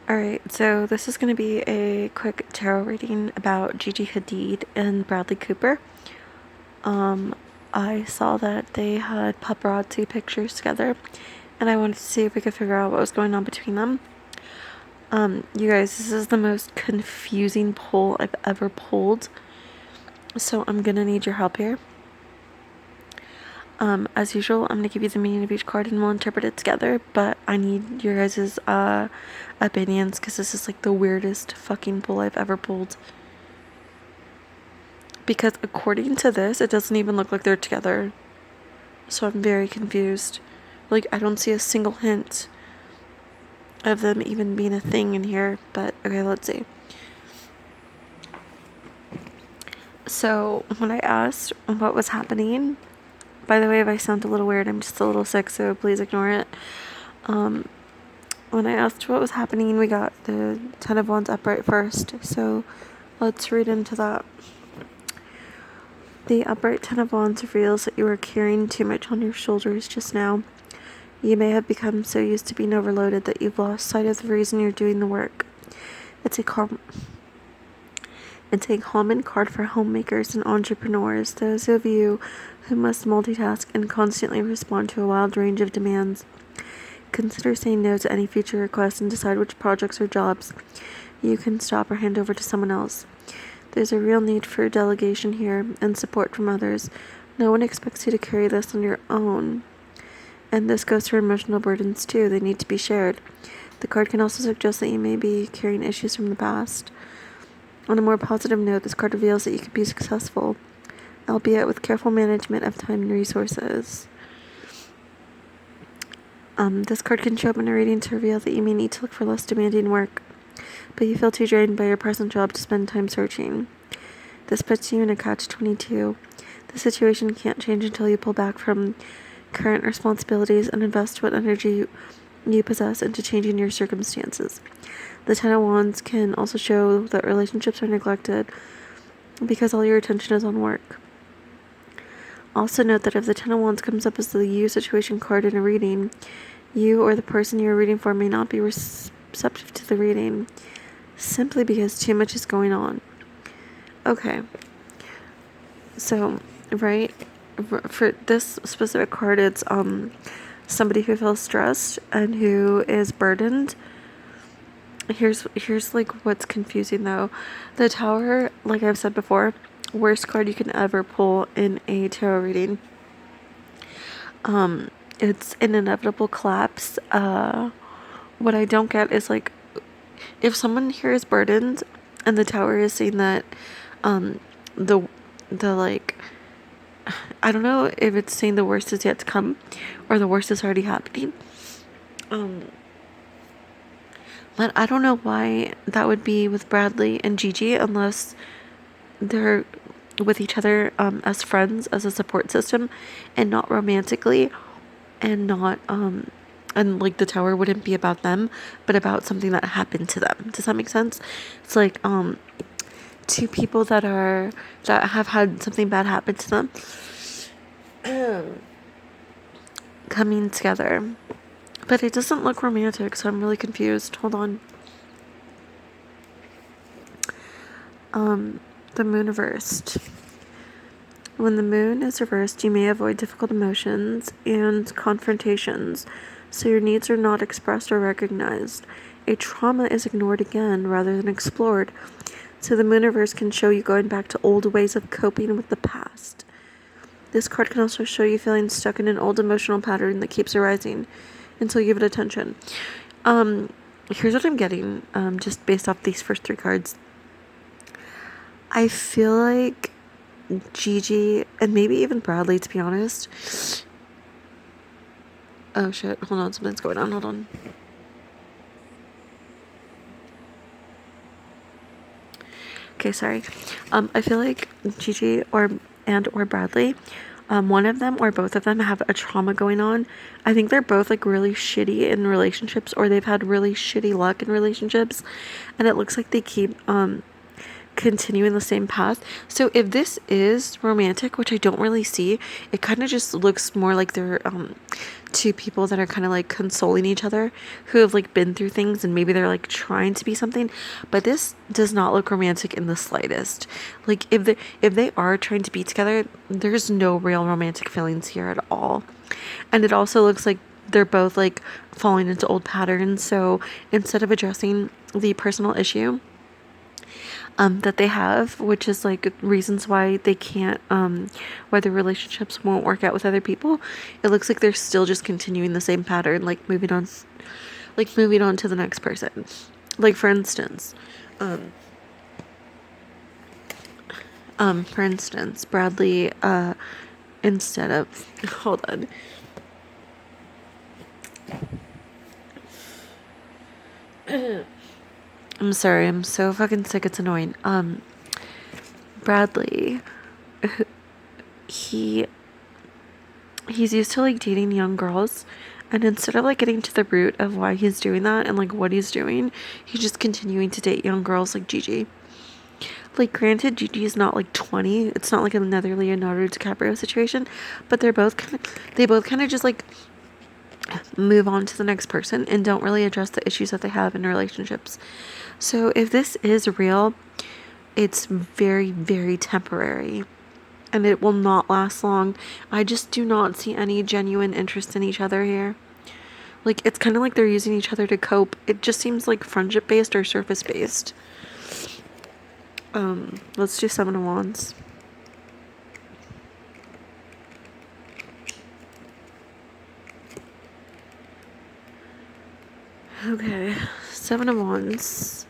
Alright, so this is going to be a quick tarot reading about Gigi Hadid and Bradley Cooper. I saw that they had paparazzi pictures together, and I wanted to see if we could figure out what was going on between them. You guys, this is the most confusing pull I've ever pulled, so I'm gonna need your help here. As usual, I'm gonna give you the meaning of each card and we'll interpret it together, but I need your guys' opinions because this is like the weirdest fucking pull I've ever pulled. Because according to this, it doesn't even look like they're together. So I'm very confused. Like, I don't see a single hint of them even being a thing in here, but okay, let's see. So when I asked what was happening, by the way, if I sound a little weird, I'm just a little sick, so please ignore it. When I asked what was happening, we got the Ten of Wands upright first, so let's read into that. The upright Ten of Wands reveals that you are carrying too much on your shoulders just now. You may have become so used to being overloaded that you've lost sight of the reason you're doing the work. It's a common card for homemakers and entrepreneurs, those of you who must multitask and constantly respond to a wide range of demands. Consider saying no to any future requests and decide which projects or jobs you can stop or hand over to someone else. There's a real need for delegation here and support from others. No one expects you to carry this on your own. And this goes for emotional burdens too. They need to be shared. The card can also suggest that you may be carrying issues from the past. On a more positive note, this card reveals that you can be successful, albeit with careful management of time and resources. This card can show up in a reading to reveal that you may need to look for less demanding work, but you feel too drained by your present job to spend time searching. This puts you in a catch-22. The situation can't change until you pull back from current responsibilities and invest what energy you possess into changing your circumstances. The Ten of Wands can also show that relationships are neglected because all your attention is on work. Also note that if the Ten of Wands comes up as the you situation card in a reading, you or the person you're reading for may not be receptive to the reading simply because too much is going on. Okay. So, right, for this specific card, it's somebody who feels stressed and who is burdened. Here's like what's confusing though. The Tower, like I've said before, worst card you can ever pull in a tarot reading. It's an inevitable collapse. What I don't get is like, if someone here is burdened and the Tower is saying that the like, I don't know if it's saying the worst is yet to come or the worst is already happening. But I don't know why that would be with Bradley and Gigi unless they're with each other as friends, as a support system, and not romantically, and not and like the Tower wouldn't be about them, but about something that happened to them. Does that make sense? It's like two people that have had something bad happen to them coming together. But it doesn't look romantic, so I'm really confused. Hold on. The moon reversed. When the moon is reversed, you may avoid difficult emotions and confrontations, so your needs are not expressed or recognized. A trauma is ignored again rather than explored, so the moon reverse can show you going back to old ways of coping with the past. This card can also show you feeling stuck in an old emotional pattern that keeps arising until you give it attention. Here's what I'm getting, just based off these first three cards. I feel like Gigi, and maybe even Bradley, to be honest. Oh shit, hold on, something's going on, hold on. Okay, sorry. I feel like Gigi or Bradley, one of them or both of them have a trauma going on. I think they're both like really shitty in relationships, or they've had really shitty luck in relationships, and it looks like they keep continuing the same path. So if this is romantic, which I don't really see, it kind of just looks more like they're two people that are kind of like consoling each other, who have like been through things, and maybe they're like trying to be something. But this does not look romantic in the slightest. Like if they are trying to be together, there's no real romantic feelings here at all. And it also looks like they're both like falling into old patterns. So instead of addressing the personal issue that they have, which is like reasons why they can't, why their relationships won't work out with other people, it looks like they're still just continuing the same pattern, like moving on to the next person. Like for instance, Bradley, instead of, hold on. I'm sorry, I'm so fucking sick, it's annoying. Bradley, he's used to like dating young girls, and instead of like getting to the root of why he's doing that and like what he's doing, he's just continuing to date young girls like Gigi. Like, granted, Gigi is not like 20. It's not like another Leonardo DiCaprio situation, but they both kind of just like move on to the next person and don't really address the issues that they have in relationships. So if this is real, it's very, very temporary, and it will not last long. I just do not see any genuine interest in each other here. Like, it's kind of like they're using each other to cope. It just seems like friendship based or surface based. Let's do Seven of Wands. Okay, Seven of Wands.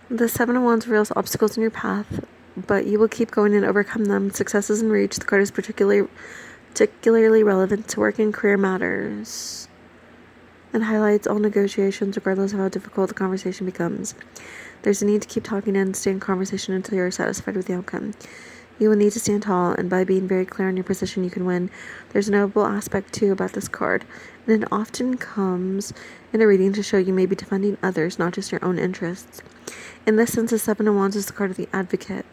The Seven of Wands reveals obstacles in your path, but you will keep going and overcome them. Success is in reach. The card is particularly relevant to work and career matters, and highlights all negotiations regardless of how difficult the conversation becomes. There's a need to keep talking and stay in conversation until you are satisfied with the outcome. You will need to stand tall, and by being very clear on your position, you can win. There's a notable aspect, too, about this card, and it often comes in a reading to show you may be defending others, not just your own interests. In this sense, the Seven of Wands is the card of the advocate.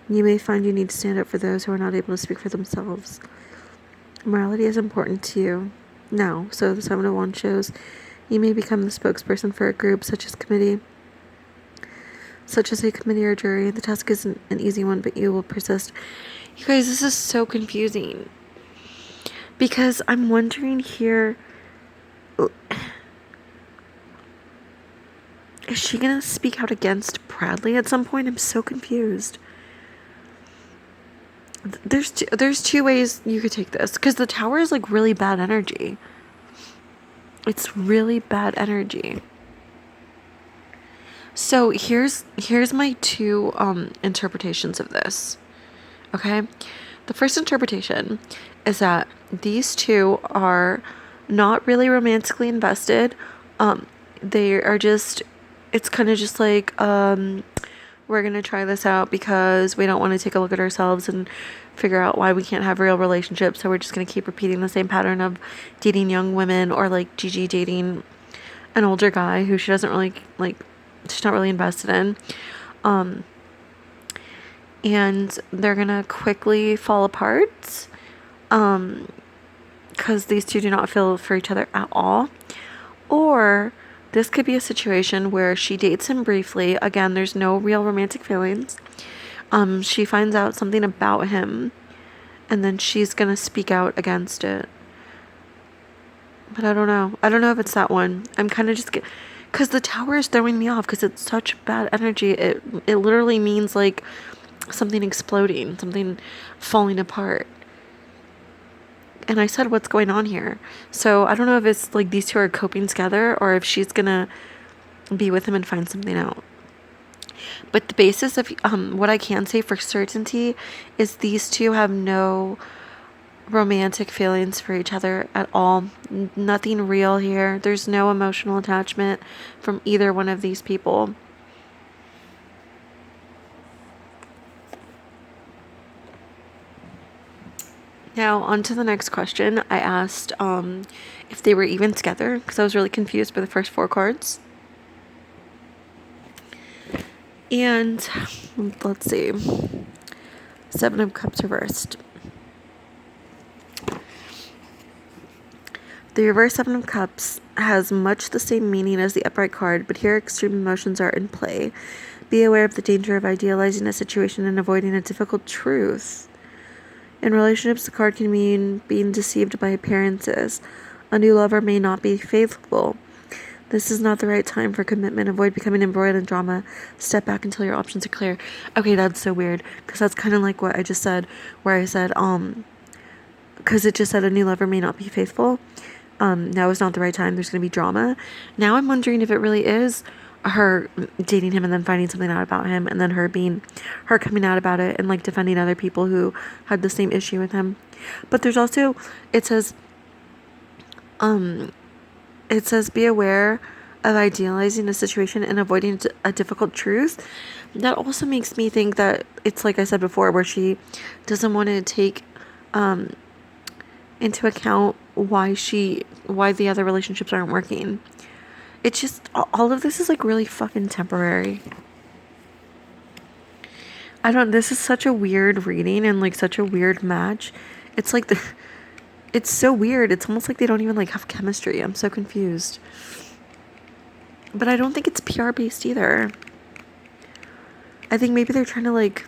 You may find you need to stand up for those who are not able to speak for themselves. Morality is important to you now, so the Seven of Wands shows you may become the spokesperson for a group, such as a committee or jury. The task isn't an easy one, but you will persist. You guys, this is so confusing, because I'm wondering here, is she gonna speak out against Bradley at some point? I'm so confused. There's two ways you could take this, because the Tower is like really bad energy. It's really bad energy. So here's my two interpretations of this. Okay? The first interpretation is that these two are not really romantically invested. They are just, it's kind of just like, we're going to try this out because we don't want to take a look at ourselves and figure out why we can't have real relationships. So we're just going to keep repeating the same pattern of dating young women, or like Gigi dating an older guy who she doesn't really like, she's not really invested in. And they're going to quickly fall apart because these two do not feel for each other at all. Or this could be a situation where she dates him briefly. Again, there's no real romantic feelings. She finds out something about him, and then she's gonna speak out against it. But I don't know. I don't know if it's that one. I'm kind of just because the Tower is throwing me off because it's such bad energy. It literally means like something exploding, something falling apart. And I said, what's going on here? So I don't know if it's like these two are coping together, or if she's gonna be with him and find something out. But the basis of what I can say for certainty is these two have no romantic feelings for each other at all. Nothing real here. There's no emotional attachment from either one of these people. Now, on to the next question. I asked if they were even together, because I was really confused by the first four cards. And let's see. Seven of Cups reversed. The reverse Seven of Cups has much the same meaning as the upright card, but here extreme emotions are in play. Be aware of the danger of idealizing a situation and avoiding a difficult truth. In relationships, the card can mean being deceived by appearances. A new lover may not be faithful. This is not the right time for commitment. Avoid becoming embroiled in drama. Step back until your options are clear. Okay, that's so weird, because that's kind of like what I just said, where I said, because it just said a new lover may not be faithful. Now is not the right time. There's going to be drama. Now I'm wondering if it really is her dating him and then finding something out about him, and then her coming out about it and like defending other people who had the same issue with him. But there's also, it says be aware of idealizing a situation and avoiding a difficult truth. That also makes me think that it's like I said before, where she doesn't want to take into account why the other relationships aren't working. It's just, all of this is like really fucking temporary. This is such a weird reading and like such a weird match. It's like it's so weird. It's almost like they don't even like have chemistry. I'm so confused. But I don't think it's PR based either. I think maybe they're trying to like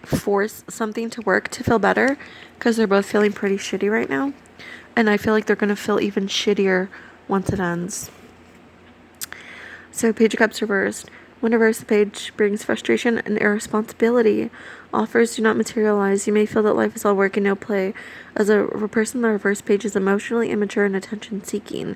force something to work to feel better, because they're both feeling pretty shitty right now. And I feel like they're going to feel even shittier once it ends. So Page of Cups reversed. When reversed, the page brings frustration and irresponsibility. Offers do not materialize. You may feel that life is all work and no play. As a person, the reverse page is emotionally immature and attention-seeking.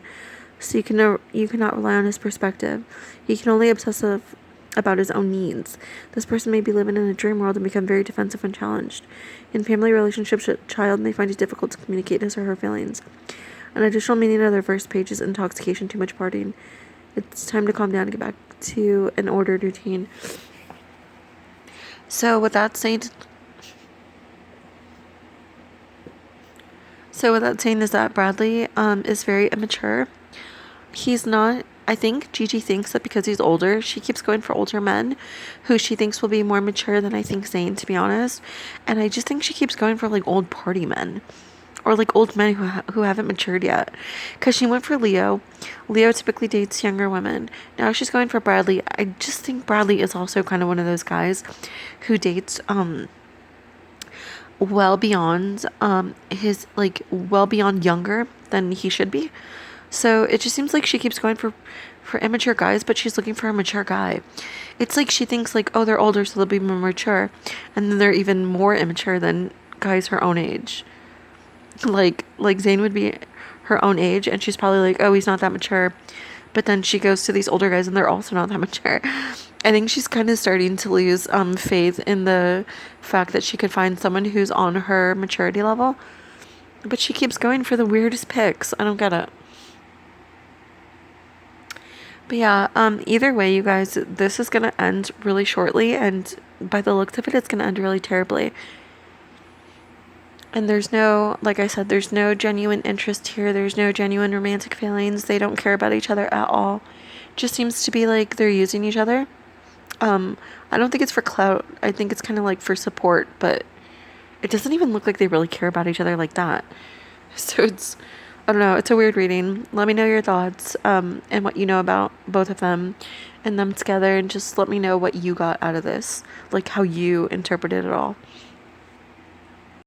So you cannot rely on his perspective. He can only obsessive about his own needs. This person may be living in a dream world and become very defensive when challenged. In family relationships, a child may find it difficult to communicate his or her feelings. An additional meaning of the reverse page is intoxication, too much partying. It's time to calm down and get back to an ordered routine. So with that saying is that Bradley is very immature. He's not. I think Gigi thinks that because he's older, she keeps going for older men who she thinks will be more mature than I think Zayn, to be honest. And I just think she keeps going for like old party men, or like old men who haven't matured yet. Because she went for Leo. Leo typically dates younger women. Now she's going for Bradley. I just think Bradley is also kind of one of those guys who dates well beyond well beyond younger than he should be. So it just seems like she keeps going for immature guys, but she's looking for a mature guy. It's like she thinks like, oh, they're older, so they'll be more mature, and then they're even more immature than guys her own age. Like Zayn would be her own age, and she's probably like, oh, he's not that mature. But then she goes to these older guys, and they're also not that mature. I think she's kind of starting to lose faith in the fact that she could find someone who's on her maturity level. But she keeps going for the weirdest picks. I don't get it. But yeah, either way, you guys, this is going to end really shortly, and by the looks of it, it's going to end really terribly. And there's no, like I said, there's no genuine interest here. There's no genuine romantic feelings. They don't care about each other at all. Just seems to be like they're using each other. I don't think it's for clout. I think it's kind of like for support, but it doesn't even look like they really care about each other like that. So it's, I don't know, it's a weird reading. Let me know your thoughts, and what you know about both of them and them together, and just let me know what you got out of this, like how you interpreted it all.